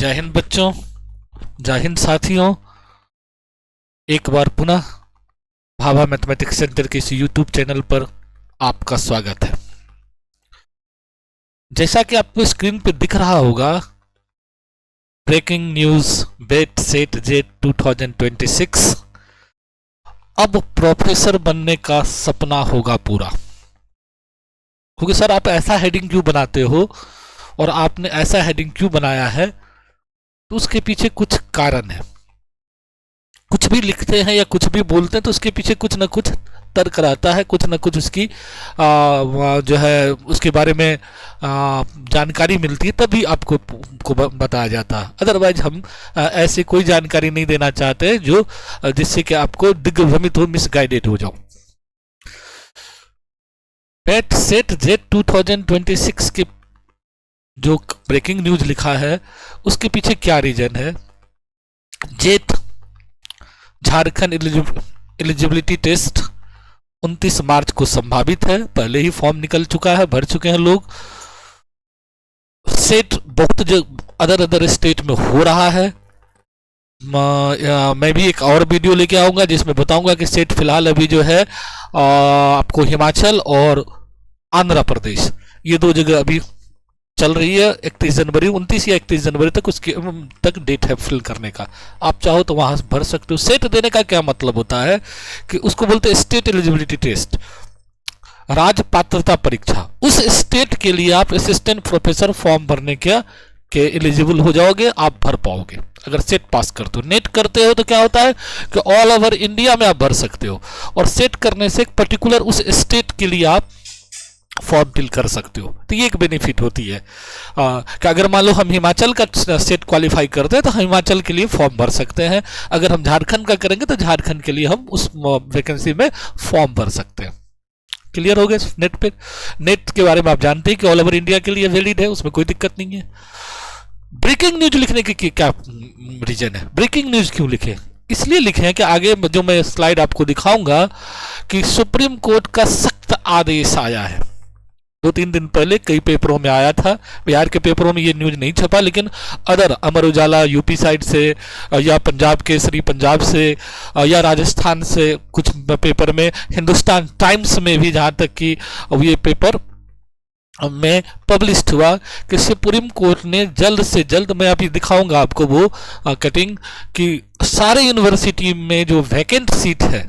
जय हिंद बच्चों, जय हिंद साथियों। एक बार पुनः भाभा मैथमेटिक्स सेंटर के इस यूट्यूब चैनल पर आपका स्वागत है। जैसा कि आपको स्क्रीन पे दिख रहा होगा, ब्रेकिंग न्यूज बेट सेट जेट 2026, अब प्रोफेसर बनने का सपना होगा पूरा। क्योंकि सर आप ऐसा हेडिंग क्यों बनाते हो और आपने ऐसा हेडिंग क्यों बनाया है, तो उसके पीछे कुछ कारण है। कुछ भी लिखते हैं या कुछ भी बोलते हैं तो उसके पीछे कुछ ना कुछ तर्क रहता है, कुछ ना कुछ उसकी जो है उसके बारे में जानकारी मिलती है, तभी आपको को बताया जाता है। अदरवाइज हम ऐसे कोई जानकारी नहीं देना चाहते जो जिससे कि आपको दिग्भ्रमित हो, मिसगाइडेड हो जाओ। बेट सेट जेट 2026 के जो ब्रेकिंग न्यूज लिखा है उसके पीछे क्या रीजन है। जेट झारखंड एलिजिबिलिटी टेस्ट 29 मार्च को संभावित है। पहले ही फॉर्म निकल चुका है, भर चुके हैं लोग। सेट बहुत अदर स्टेट में हो रहा है। मैं भी एक और वीडियो लेके आऊंगा जिसमें बताऊंगा कि सेट फिलहाल अभी जो है आपको हिमाचल और आंध्र प्रदेश, ये दो जगह अभी चल रही है। 31 जनवरी 29 या 31 जनवरी तक उसकी तक डेट है फिल करने का। आप चाहो तो वहां भर सकते हो। सेट देने का क्या मतलब होता है कि उसको बोलते हैं स्टेट एलिजिबिलिटी टेस्ट, राज्य पात्रता परीक्षा। उस स्टेट के लिए आप असिस्टेंट प्रोफेसर फॉर्म भरने के एलिजिबल हो जाओगे, आप भर पाओगे अगर सेट पास करते हो। नेट करते हो तो क्या होता है कि ऑल ओवर इंडिया में आप भर सकते हो, और सेट करने से एक पर्टिकुलर उस स्टेट के लिए आप फॉर्म फिल कर सकते हो। तो ये एक बेनिफिट होती है कि अगर मान लो हम हिमाचल का सेट क्वालिफाई करते हैं तो हिमाचल के लिए फॉर्म भर सकते हैं। अगर हम झारखंड का करेंगे तो झारखंड के लिए हम उस वैकेंसी में फॉर्म भर सकते हैं। क्लियर हो गया नेट पे? नेट के बारे में आप जानते हैं कि ऑल ओवर इंडिया के लिए वैलिड है, उसमें कोई दिक्कत नहीं है। ब्रेकिंग न्यूज लिखने की क्या रीजन है? ब्रेकिंग न्यूज क्यों लिखे? इसलिए लिखे हैं कि आगे जो मैं स्लाइड आपको दिखाऊंगा कि सुप्रीम कोर्ट का सख्त आदेश आया है। 2-3 दिन पहले कई पेपरों में आया था। बिहार के पेपरों में ये न्यूज नहीं छपा, लेकिन other Amar Ujala UP side से या पंजाब केसरी पंजाब से या राजस्थान से कुछ पेपर में, हिंदुस्तान टाइम्स में भी जहाँ तक कि ये पेपर में पब्लिश्ड हुआ कि सुप्रीम कोर्ट ने जल्द से जल्द, मैं अभी दिखाऊंगा आपको वो कटिंग, कि सारे यूनिवर्सिटी में जो वैकेंट सीट है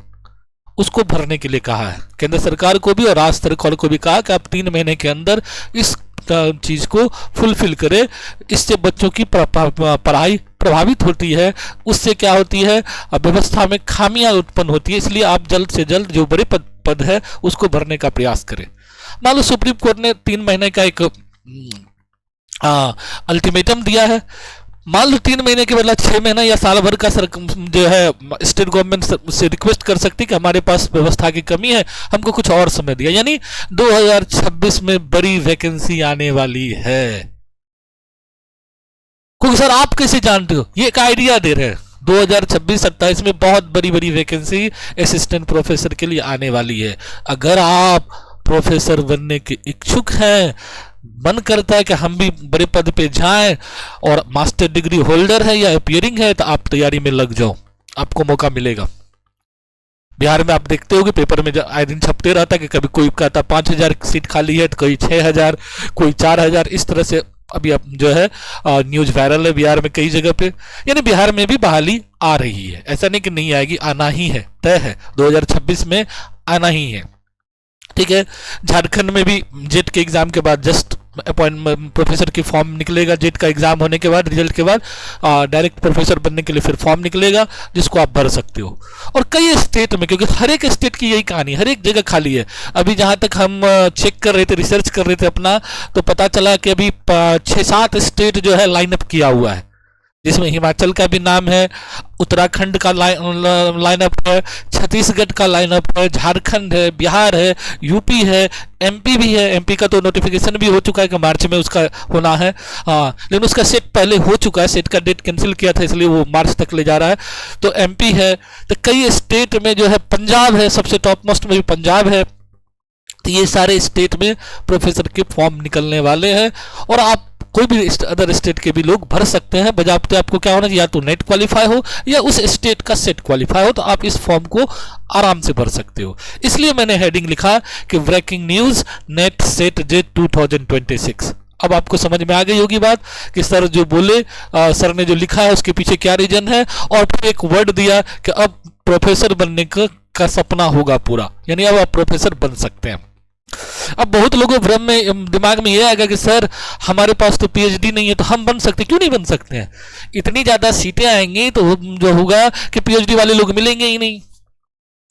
उसको भरने के लिए कहा है। केंद्र सरकार को भी और राज्य सरकार को भी कहा कि आप 3 महीने के अंदर इस चीज को फुलफिल करें। इससे बच्चों की पढ़ाई प्रभावित होती है, उससे क्या होती है, व्यवस्था में खामियां उत्पन्न होती है। इसलिए आप जल्द से जल्द जो बड़े पद है उसको भरने का प्रयास करें। मान लो सुप्रीम कोर्ट ने 3 महीने का एक अल्टीमेटम दिया है। मान लो 3 महीने के बदला 6 महीना या साल भर का जो है स्टेट गवर्नमेंट से रिक्वेस्ट कर सकती है कि हमारे पास व्यवस्था की कमी है, हमको कुछ और समय दिया। यानी 2026 में बड़ी वैकेंसी आने वाली है। क्योंकि सर आप कैसे जानते हो? ये एक आइडिया दे रहे हैं। 2026-27 में बहुत बड़ी बड़ी वैकेंसी असिस्टेंट प्रोफेसर के लिए आने वाली है। अगर आप प्रोफेसर बनने के इच्छुक हैं, मन करता है कि हम भी बड़े पद पे जाएं, और मास्टर डिग्री होल्डर है या अपीयरिंग है, तो आप तैयारी में लग जाओ, आपको मौका मिलेगा। बिहार में आप देखते होगे पेपर में आए दिन छपते रहता है कि कभी कोई कहता 5000 सीट खाली है, तो कोई 6000, कोई 4000, इस तरह से अभी अब जो है न्यूज वायरल है बिहार में कई जगह पे। यानी बिहार में भी बहाली आ रही है, ऐसा नहीं कि नहीं आएगी, आना ही है, तय है, 2026 में आना ही है। ठीक है। झारखंड में भी जेट के एग्जाम के बाद जस्ट अपॉइंटमेंट प्रोफेसर की फॉर्म निकलेगा। जेट का एग्जाम होने के बाद, रिजल्ट के बाद डायरेक्ट प्रोफेसर बनने के लिए फिर फॉर्म निकलेगा जिसको आप भर सकते हो। और कई स्टेट में, क्योंकि हर एक स्टेट की यही कहानी, हर एक जगह खाली है। अभी जहां तक हम चेक कर रहे थे, रिसर्च कर रहे थे अपना, तो पता चला कि अभी 6-7 स्टेट जो है लाइनअप किया हुआ है, जिसमें हिमाचल का भी नाम है, उत्तराखंड का लाइनअप है, छत्तीसगढ़ का लाइनअप है, झारखंड है, बिहार है, यूपी है, एमपी भी है। एमपी का तो नोटिफिकेशन भी हो चुका है कि मार्च में उसका होना है, लेकिन उसका सेट पहले हो चुका है, सेट का डेट कैंसिल किया था इसलिए वो मार्च तक ले जा रहा है। तो एमपी है, तो कई स्टेट में जो है, पंजाब है, सबसे टॉप मोस्ट में भी पंजाब है। तो ये सारे स्टेट में प्रोफेसर के फॉर्म निकलने वाले हैं, और आप कोई भी अदर स्टेट के भी लोग भर सकते हैं। बजाबते आपको क्या होना चाहिए, या तो नेट क्वालिफाई हो या उस स्टेट का सेट क्वालिफाई हो, तो आप इस फॉर्म को आराम से भर सकते हो। इसलिए मैंने हेडिंग लिखा कि ब्रेकिंग न्यूज नेट सेट जे 2026। अब आपको समझ में आ गई होगी बात कि सर जो बोले, सर ने जो लिखा है उसके पीछे क्या रीजन है, और फिर एक वर्ड दिया कि अब प्रोफेसर बनने का सपना होगा पूरा, यानी अब आप प्रोफेसर बन सकते हैं। अब बहुत लोगों भ्रम में, दिमाग में ये आएगा कि सर हमारे पास तो पीएचडी नहीं है तो हम बन सकते, क्यों नहीं बन सकते हैं? इतनी ज्यादा सीटें आएंगी तो जो होगा कि पीएचडी वाले लोग मिलेंगे ही नहीं।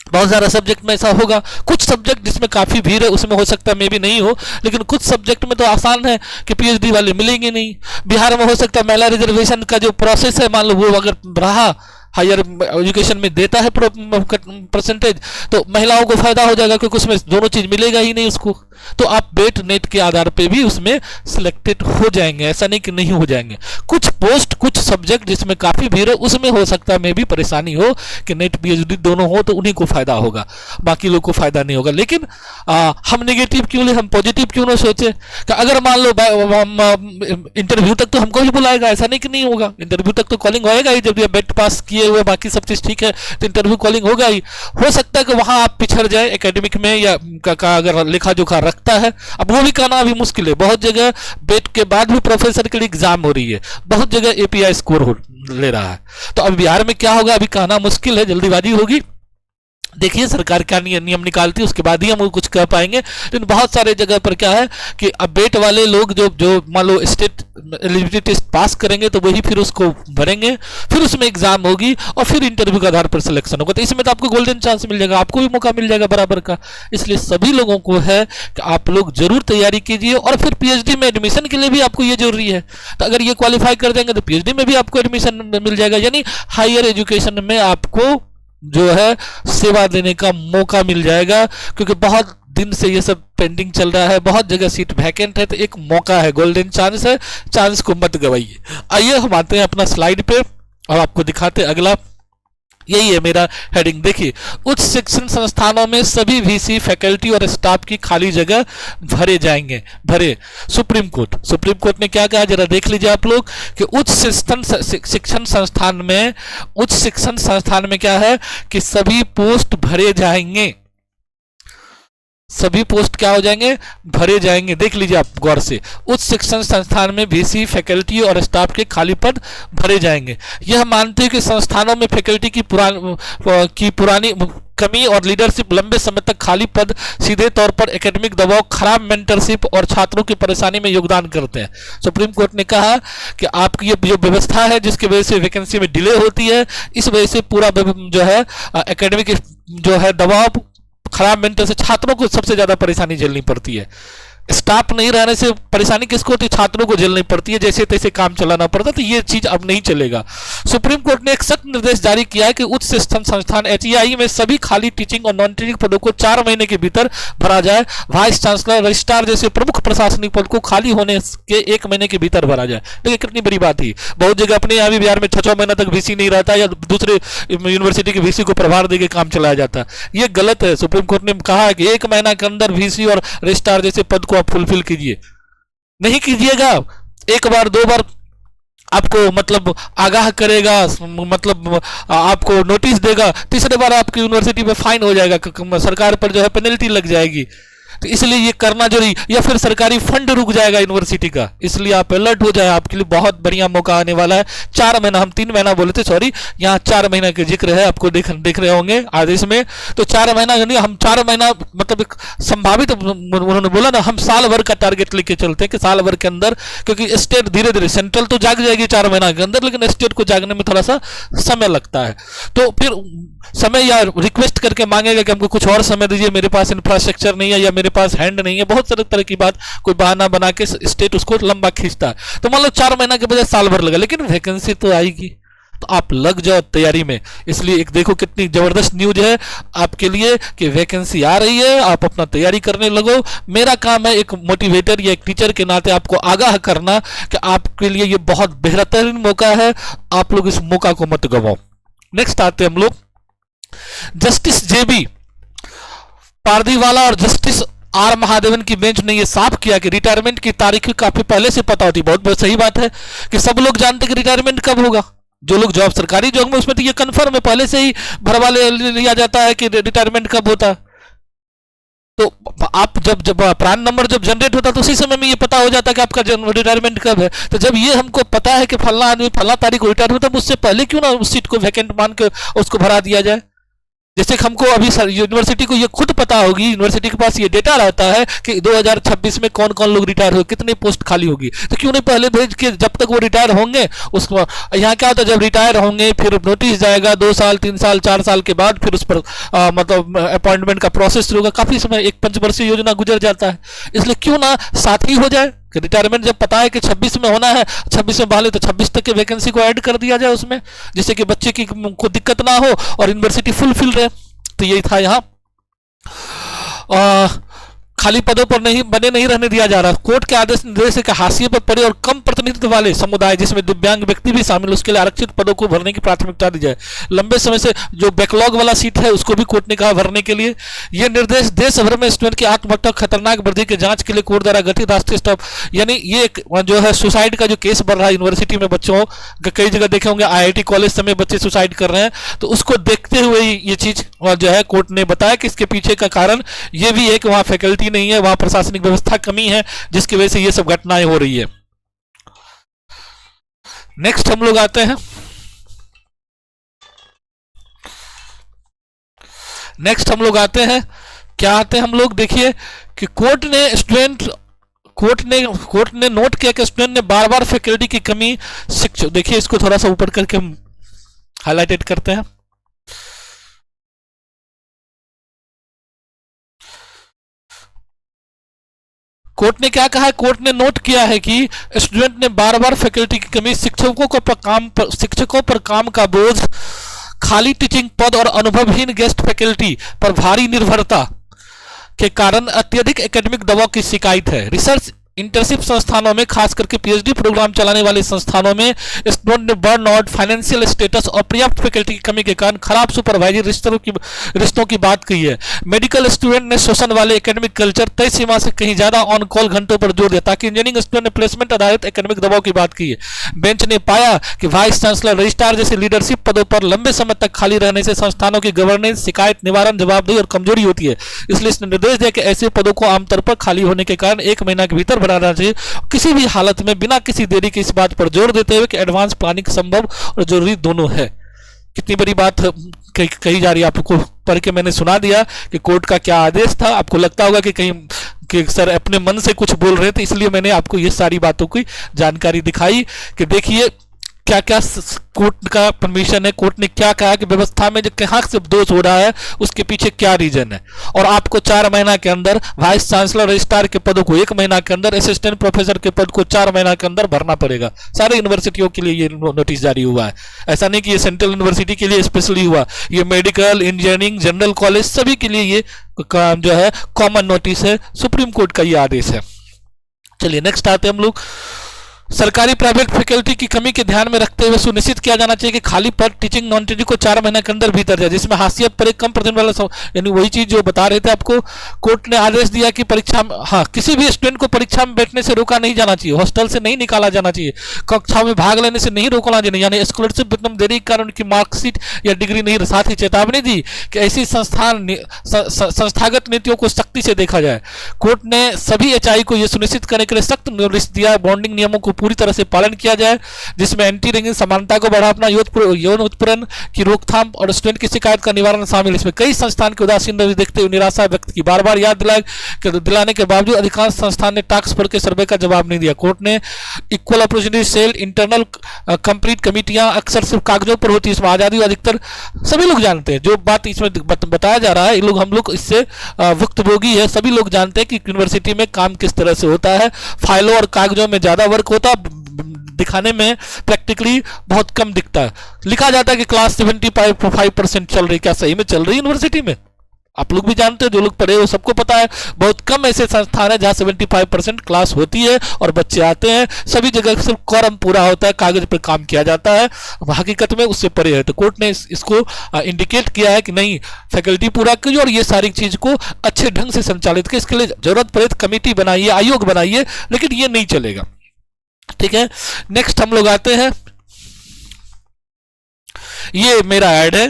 बहुत सारा सब्जेक्ट में ऐसा होगा, कुछ सब्जेक्ट जिसमें काफी भीड़ है उसमें हो सकता है मे भी नहीं हो, लेकिन कुछ सब्जेक्ट में तो आसान है कि पीएचडी वाले मिलेंगे नहीं। बिहार में हो सकता है महिला रिजर्वेशन का जो प्रोसेस है, मान लो वो अगर रहा, हायर एजुकेशन में देता है परसेंटेज, तो महिलाओं को फायदा हो जाएगा क्योंकि उसमें दोनों चीज मिलेगा ही नहीं उसको। तो आप बेट नेट के आधार पे भी उसमें सिलेक्टेड हो जाएंगे, ऐसा नहीं कि नहीं हो जाएंगे। कुछ पोस्ट, कुछ सब्जेक्ट जिसमें काफी भीड़ है उसमें हो सकता है में भी परेशानी हो कि नेट पीएचडी दोनों हो तो उन्हीं को फायदा होगा, बाकी लोग को फायदा नहीं होगा। लेकिन हम नेगेटिव क्यों ले, हम पॉजिटिव क्यों ना सोचे कि अगर मान लो इंटरव्यू तक तो हमको ही बुलाएगा, ऐसा नहीं कि नहीं होगा। इंटरव्यू तक तो कॉलिंग होएगा ही, जब ये बेट पास किए हुए बाकी सब चीज ठीक है तो इंटरव्यू कॉलिंग होगा ही। हो सकता है कि वहां आप पिछड़ जाए एकेडमिक में, या अगर लेखा जोखा रखता है, अब वो भी कहना अभी मुश्किल है। बहुत जगह बेट के बाद भी प्रोफेसर के लिए एग्जाम हो रही है, बहुत जगह एपीआई स्कोर ले रहा है। तो अब बिहार में क्या होगा अभी कहना मुश्किल है, जल्दीबाजी होगी। देखिए सरकार क्या नियम निकालती है, उसके बाद ही हम कुछ कह पाएंगे। लेकिन बहुत सारे जगह पर क्या है कि अब बेट वाले लोग जो मान लो स्टेट एलिजिबिलिटी टेस्ट पास करेंगे तो वही फिर उसको भरेंगे, फिर उसमें एग्जाम होगी और फिर इंटरव्यू के आधार पर सिलेक्शन होगा। तो इसमें तो आपको गोल्डन चांस मिल जाएगा, आपको भी मौका मिल जाएगा बराबर का। इसलिए सभी लोगों को है कि आप लोग जरूर तैयारी कीजिए, और फिर पीएचडी में एडमिशन के लिए भी आपको ये जरूरी है। तो अगर ये क्वालिफाई कर देंगे तो पीएचडी में भी आपको एडमिशन मिल जाएगा, यानी हायर एजुकेशन में आपको जो है सेवा देने का मौका मिल जाएगा। क्योंकि बहुत दिन से ये सब पेंडिंग चल रहा है, बहुत जगह सीट वैकेंट है, तो एक मौका है, गोल्डन चांस है, चांस को मत गवाइए। आइए हम आते हैं अपना स्लाइड पे और आपको दिखाते हैं अगला। यही है मेरा हेडिंग, देखिए उच्च शिक्षण संस्थानों में सभी वीसी फैकल्टी और स्टाफ की खाली जगह भरे जाएंगे, भरे। सुप्रीम कोर्ट ने क्या कहा जरा देख लीजिए आप लोग कि उच्च शिक्षण संस्थान में क्या है कि सभी पोस्ट भरे जाएंगे, सभी पोस्ट क्या हो जाएंगे, भरे जाएंगे। देख लीजिए आप गौर से, उच्च शिक्षण संस्थान में वीसी फैकल्टी और स्टाफ के खाली पद भरे जाएंगे। यह मानते हैं कि संस्थानों में फैकल्टी की पुरानी कमी और लीडरशिप, लंबे समय तक खाली पद सीधे तौर पर एकेडमिक दबाव, खराब मेंटरशिप और छात्रों की परेशानी में योगदान करते हैं। सुप्रीम कोर्ट ने कहा कि आपकी ये जो व्यवस्था है जिसकी वजह से वैकेंसी में डिले होती है, इस वजह से पूरा जो है एकेडमिक जो है दबाव, खराब मेंटर से छात्रों को सबसे ज्यादा परेशानी झेलनी पड़ती है। स्टाफ नहीं रहने से परेशानी किसको होती है, छात्रों को झेलनी पड़ती है, जैसे तैसे काम चलाना पड़ता। तो ये चीज अब नहीं चलेगा। सुप्रीम कोर्ट ने एक सख्त निर्देश जारी किया है कि उच्च शिक्षण संस्थान एचईआई में सभी खाली टीचिंग और नॉन टीचिंग पदों को 4 महीने के भीतर भरा जाए। वाइस चांसलर, रजिस्ट्रार जैसे प्रमुख प्रशासनिक पद को खाली होने के 1 महीने के भीतर भरा जाए। देखिए कितनी बड़ी बात थी। बहुत जगह अपने यहाँ भी बिहार में 6 महीना तक वीसी नहीं रहता, या दूसरे यूनिवर्सिटी के वीसी को प्रभार देकर काम चलाया जाता है। ये गलत है। सुप्रीम कोर्ट ने कहा कि 1 महीना के अंदर वीसी और रजिस्ट्रार जैसे पद को आप फुलफिल कीजिए। नहीं कीजिएगा, 1 बार 2 बार आपको मतलब आगाह करेगा, मतलब आपको नोटिस देगा, तीसरे बार आपकी यूनिवर्सिटी में फाइन हो जाएगा, सरकार पर जो है पेनल्टी लग जाएगी। तो इसलिए ये करना जरूरी, या फिर सरकारी फंड रुक जाएगा यूनिवर्सिटी का। इसलिए आप अलर्ट हो जाए, आपके लिए बहुत बढ़िया मौका आने वाला है। 4 महीना, हम 3 महीना बोले थे, सॉरी, यहाँ 4 महीना के जिक्र है, आपको देख रहे होंगे आदेश में। तो 4 महीना यानी हम 4 महीना मतलब एक संभावित, उन्होंने बोला ना, हम साल भर का टारगेट लेके चलते हैं कि साल भर के अंदर, क्योंकि स्टेट धीरे धीरे, सेंट्रल तो जाग जाएगी 4 महीना के अंदर, लेकिन स्टेट को जागने में थोड़ा सा समय लगता है। तो फिर समय या रिक्वेस्ट करके मांगेगा कि हमको कुछ और समय दीजिए, मेरे पास इंफ्रास्ट्रक्चर नहीं है या मेरे पास हैंड नहीं है, बहुत सारे तरह की बात, कोई बहाना बना के स्टेट उसको लंबा खींचता है। तो मान लो 4 महीना के बजाय साल भर लगा, लेकिन वैकेंसी तो आएगी, तो आप लग जाओ तैयारी में। इसलिए एक देखो कितनी जबरदस्त न्यूज है आपके लिए कि वैकेंसी आ रही है, आप अपना तैयारी करने लगो। मेरा काम है एक मोटिवेटर या एक टीचर के नाते आपको आगाह करना कि आपके लिए ये बहुत बेहतरीन मौका है, आप लोग इस मौका को मत गवाओ। नेक्स्ट आते हम लोग जस्टिस जेबी पारदीवाला और जस्टिस आर महादेवन की बेंच ने यह साफ किया कि रिटायरमेंट की तारीख काफी पहले से पता होती। बहुत सही बात है कि सब लोग जानते कि रिटायरमेंट कब होगा। जो लोग जॉब सरकारी जॉब में, उसमें तो ये कन्फर्म है, पहले से ही भरवा लिया जाता है कि रिटायरमेंट कब होता है। तो आप जब प्रान नंबर जब जनरेट होता है तो उसी समय में ये पता हो जाता है कि आपका रिटायरमेंट कब है। तो जब ये हमको पता है कि फलना आदमी फलना तारीख को रिटायर होता है, उससे पहले क्यों ना उस सीट को वैकेंट मान के उसको भरा दिया जाए। जैसे कि हमको अभी यूनिवर्सिटी को ये खुद पता होगी, यूनिवर्सिटी के पास ये डेटा रहता है कि 2026 में कौन कौन लोग रिटायर हुए, कितनी पोस्ट खाली होगी, तो क्यों नहीं पहले भेज के जब तक वो रिटायर होंगे उसको। यहाँ क्या होता है, जब रिटायर होंगे फिर नोटिस जाएगा 2 साल 3 साल 4 साल के बाद, फिर उस पर मतलब अपॉइंटमेंट का प्रोसेस शुरू होगा, काफी समय, एक पंचवर्षीय योजना गुजर जाता है। इसलिए क्यों ना साथ ही हो जाए कि रिटायरमेंट जब पता है कि 26 में होना है, 26 में बहाली, तो 26 तक के वैकेंसी को ऐड कर दिया जाए उसमें, जिससे कि बच्चे की को दिक्कत ना हो और यूनिवर्सिटी फुलफिल रहे। तो यही था यहाँ। खाली पदों पर नहीं रहने दिया जा रहा। कोर्ट के आदेश निर्देश के हाशिए पर पड़े और कम प्रतिनिधित्व वाले समुदाय, जिसमें दिव्यांग व्यक्ति भी शामिल, उसके लिए आरक्षित पदों को भरने की प्राथमिकता दी जाए। लंबे समय से जो बैकलॉग वाला सीट है उसको भी कोर्ट ने कहा भरने के लिए। ये निर्देश देश भर में स्टूडेंट की आत्महत्या खतरनाक वृद्धि की जांच के लिए कोर्ट द्वारा गठित राष्ट्रीय स्टाफ, यानी ये जो है सुसाइड का जो केस बढ़ रहा है यूनिवर्सिटी में, बच्चों कई जगह देखे होंगे IIT कॉलेज समेत बच्चे सुसाइड कर रहे हैं, तो उसको देखते हुए ये चीज जो है कोर्ट ने बताया कि इसके पीछे का कारण ये भी है कि वहां फैकल्टी नहीं है, वहां प्रशासनिक व्यवस्था कमी है, जिसकी वजह से ये सब घटनाएं हो रही है। नेक्स्ट हम लोग आते हैं, क्या आते हैं हम लोग, देखिए कि कोर्ट ने नोट किया कि स्टूडेंट ने बार बार फैकल्टी की कमी, शिक्षक, देखिए इसको थोड़ा सा ऊपर करके हम हाईलाइटेड करते हैं। कोर्ट ने क्या कहा है, कोर्ट ने नोट किया है कि स्टूडेंट ने बार बार फैकल्टी की कमी, शिक्षकों पर काम का बोझ, खाली टीचिंग पद और अनुभवहीन गेस्ट फैकल्टी पर भारी निर्भरता के कारण अत्यधिक एकेडमिक दबाव की शिकायत है। रिसर्च इंटर्नशिप संस्थानों में, खास करके PhD प्रोग्राम चलाने वाले संस्थानों में स्टूडेंट ने बर्नआउट, फाइनेंशियल स्टेटस और पर्याप्त फैकल्टी की कमी के कारण खराब सुपरवाइजरी रिश्तों की बात कही है। मेडिकल स्टूडेंट ने शोषण वाले एकेडमिक कल्चर, तय सीमा से कहीं ज्यादा ऑन कॉल घंटों पर जोर दिया, ताकि इंजीनियरिंग स्टूडेंट ने प्लेसमेंट आधारित एकेडमिक दबाव की बात की है। बेंच ने पाया कि वाइस चांसलर, रजिस्ट्रार जैसे लीडरशिप पदों पर लंबे समय तक खाली रहने से संस्थानों की गवर्नेंस, शिकायत निवारण, जवाबदेही और कमजोरी होती है। इसलिए इसने निर्देश दिया कि ऐसे पदों को आमतौर पर खाली होने के कारण 1 महीना के भीतर भराना चाहिए, किसी भी हालत में बिना किसी देरी के, इस बात पर जोर देते हुए कि एडवांस प्लानिंग संभव और जरूरी दोनों है। कितनी बड़ी बात कही जा रही है, आपको पढ़ के मैंने सुना दिया कि कोर्ट का क्या आदेश था। आपको लगता होगा कि कहीं कि सर अपने मन से कुछ बोल रहे थे, इसलिए मैंने आपको ये सारी बातों की जानकारी दिखाई कि देखिए क्या क्या कोर्ट का परमिशन है, कोर्ट ने क्या कहा कि व्यवस्था में जो कहाँ से दोष हो रहा है उसके पीछे क्या रीजन है। और आपको 4 महीना के अंदर वाइस चांसलर, रजिस्ट्रार के पदों को 1 महीना के अंदर, असिस्टेंट प्रोफेसर के पद को 4 महीना के अंदर भरना पड़ेगा। सारे यूनिवर्सिटियों के लिए ये नोटिस जारी हुआ है, ऐसा नहीं कि ये सेंट्रल यूनिवर्सिटी के लिए स्पेशली हुआ, ये मेडिकल, इंजीनियरिंग, जनरल कॉलेज सभी के लिए ये जो है कॉमन नोटिस है, सुप्रीम कोर्ट का ये आदेश है। चलिए नेक्स्ट आते हैं हम लोग। सरकारी प्राइवेट फैकल्टी की कमी के ध्यान में रखते हुए सुनिश्चित किया जाना चाहिए कि खाली पद टीचिंग नॉन टीचिंग को 4 महीने के अंदर भीतर जाए, जिसमें हाशियत पर एक कम प्रतिशत वाला, यानी वही चीज जो बता रहे थे आपको। कोर्ट ने आदेश दिया कि परीक्षा में, हाँ, किसी भी स्टूडेंट को परीक्षा में बैठने से रोका नहीं जाना चाहिए, हॉस्टल से नहीं निकाला जाना चाहिए, कक्षाओं में भाग लेने से नहीं रोकना चाहिए, यानी स्कॉलरशिप वितरण देने के कारण उनकी मार्कशीट या डिग्री नहीं। साथ ही चेतावनी दी कि ऐसी संस्थागत नीतियों को सख्ती से देखा जाए। कोर्ट ने सभी HI को यह सुनिश्चित करने के लिए सख्त निर्देश दिया, बॉन्डिंग नियमों को पूरी तरह से पालन किया जाए, जिसमें एंटी रैगिंग, समानता को बढ़ाना, यौन उत्पीड़न की रोकथाम और स्टूडेंट की शिकायत का निवारण शामिल। इसमें कई संस्थान के उदासीन रवैया देखते हुए निराशा व्यक्त की, बार बार याद दिलाने के बावजूद अधिकांश संस्थान ने टास्क फोर्स के सर्वे का जवाब नहीं दिया। कोर्ट ने equal opportunity cell, internal complete कमिटियां अक्सर सिर्फ कागजों पर होती है, इसमें आजादी अधिकतर सभी लोग जानते हैं। जो बात इसमें बताया जा रहा है, हम लोग इससे भुक्तभोगी है, सभी लोग जानते हैं कि यूनिवर्सिटी में काम किस तरह से होता है। फाइलों और कागजों में ज्यादा वर्क होता है, दिखाने में प्रैक्टिकली बहुत कम दिखता है। लिखा जाता है कि क्लास 75% चल रही, क्या सही में चल रही यूनिवर्सिटी में? आप लोग भी जानते हो, जो लोग पढ़े हो सबको पता है। बहुत कम ऐसे संस्थान है जहां 75% क्लास होती है और बच्चे आते हैं। सभी जगह सिर्फ quorum पूरा होता है, कागज पर काम किया जाता है, हकीकत में उससे परे है। तो कोर्ट ने इसको इंडिकेट किया है कि नहीं, फैकल्टी पूरा कीजिए और ये सारी चीज को अच्छे ढंग से संचालित कीजिए। इसके लिए जरूरत पड़े तो कमेटी बनाइए, आयोग बनाइए, लेकिन ये नहीं चलेगा। ठीक है, नेक्स्ट हम लोग आते हैं, ये मेरा ऐड है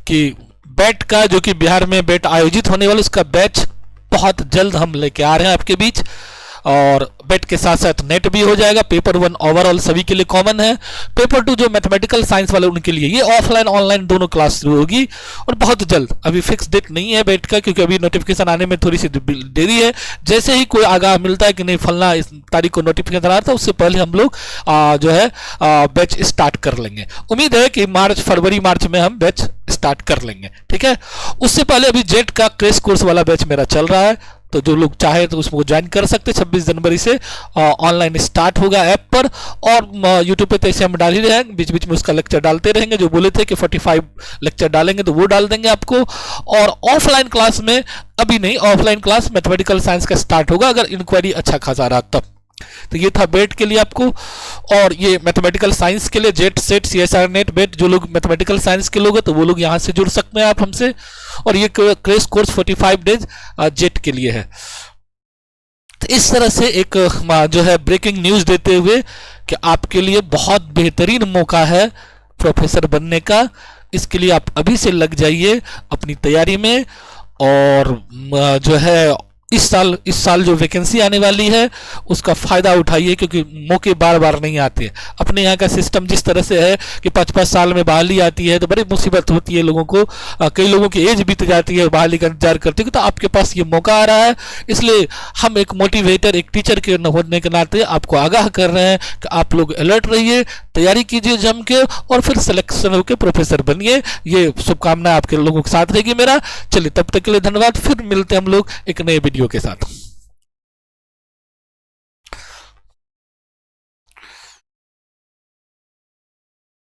कि बैट का, जो कि बिहार में बैट आयोजित होने वाला, उसका बैच बहुत जल्द हम लेके आ रहे हैं आपके बीच। और बैट के साथ साथ नेट भी हो जाएगा। पेपर 1 ओवरऑल सभी के लिए कॉमन है। पेपर 2 जो मैथमेटिकल साइंस वाले उनके लिए ये ऑफलाइन ऑनलाइन दोनों क्लास शुरू होगी और बहुत जल्द। अभी फिक्स डेट नहीं है बैट का, क्योंकि अभी नोटिफिकेशन आने में थोड़ी सी देरी है। जैसे ही कोई आगाह मिलता है कि नहीं फलना इस तारीख को नोटिफिकेशन आ रहा था, उससे पहले हम लोग जो है बैच स्टार्ट कर लेंगे। उम्मीद है कि फरवरी मार्च में हम बैच स्टार्ट कर लेंगे। ठीक है, उससे पहले अभी जेट का क्रैश कोर्स वाला बैच मेरा चल रहा है, तो जो लोग चाहे तो उसको ज्वाइन कर सकते। 26 जनवरी से ऑनलाइन स्टार्ट होगा ऐप पर, और यूट्यूब पे तो ऐसे हम डाल ही रहे हैं, बीच बीच में उसका लेक्चर डालते रहेंगे। जो बोले थे कि 45 लेक्चर डालेंगे तो वो डाल देंगे आपको। और ऑफलाइन क्लास में अभी नहीं, ऑफलाइन क्लास मैथमेटिकल साइंस का स्टार्ट होगा अगर इंक्वायरी अच्छा खासा रहा तब। तो ये था बेट के लिए आपको, और ये मैथमेटिकल साइंस के लिए जेट सेट CSR नेट बेट, जो लोग मैथमेटिकल साइंस के लोग हैं तो वो लोग यहाँ से जुड़ सकते हैं आप हमसे। और ये क्रैश कोर्स 45 डेज जेट के लिए है। तो इस तरह से एक जो है ब्रेकिंग न्यूज देते हुए कि आपके लिए बहुत बेहतरीन मौका है प्रोफेसर बनने का। इसके लिए आप अभी से लग जाइए अपनी तैयारी में, और जो है इस साल जो वैकेंसी आने वाली है उसका फायदा उठाइए, क्योंकि मौके बार बार नहीं आते। अपने यहाँ का सिस्टम जिस तरह से है कि 5-5 साल में बहाली आती है तो बड़ी मुसीबत होती है लोगों को। कई लोगों की एज बीत जाती है बहाली का इंतजार करते हैं। तो आपके पास ये मौका आ रहा है, इसलिए हम एक मोटिवेटर, एक टीचर के होने के नाते आपको आगाह कर रहे हैं कि आप लोग अलर्ट रहिए, तैयारी कीजिए जम के, और फिर सिलेक्शन होकर प्रोफेसर बनिए। ये शुभकामनाएं आपके लोगों के साथ रहेगी मेरा। चलिए, तब तक के लिए धन्यवाद। फिर मिलते हैं हम लोग एक नए वीडियो के साथ।